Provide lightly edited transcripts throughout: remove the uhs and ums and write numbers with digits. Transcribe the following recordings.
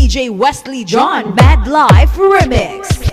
DJ Wesley John Mad Life Remix.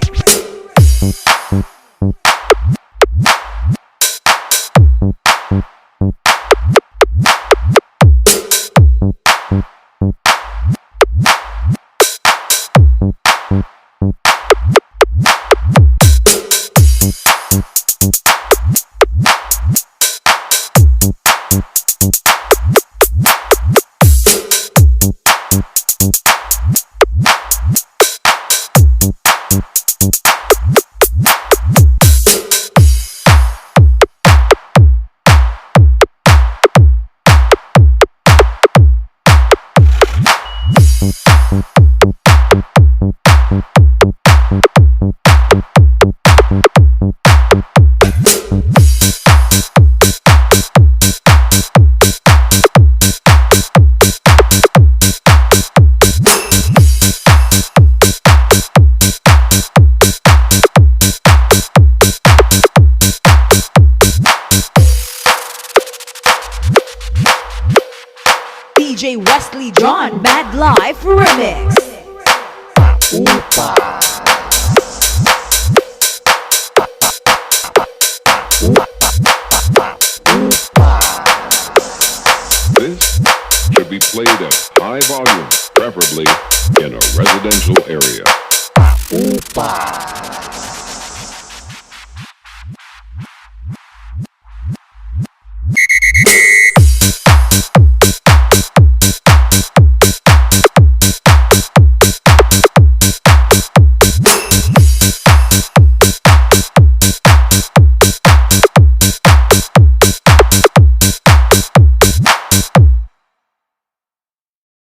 DJ Wesley John Mad Life Remix. This should be played at high volume, preferably in a residential area.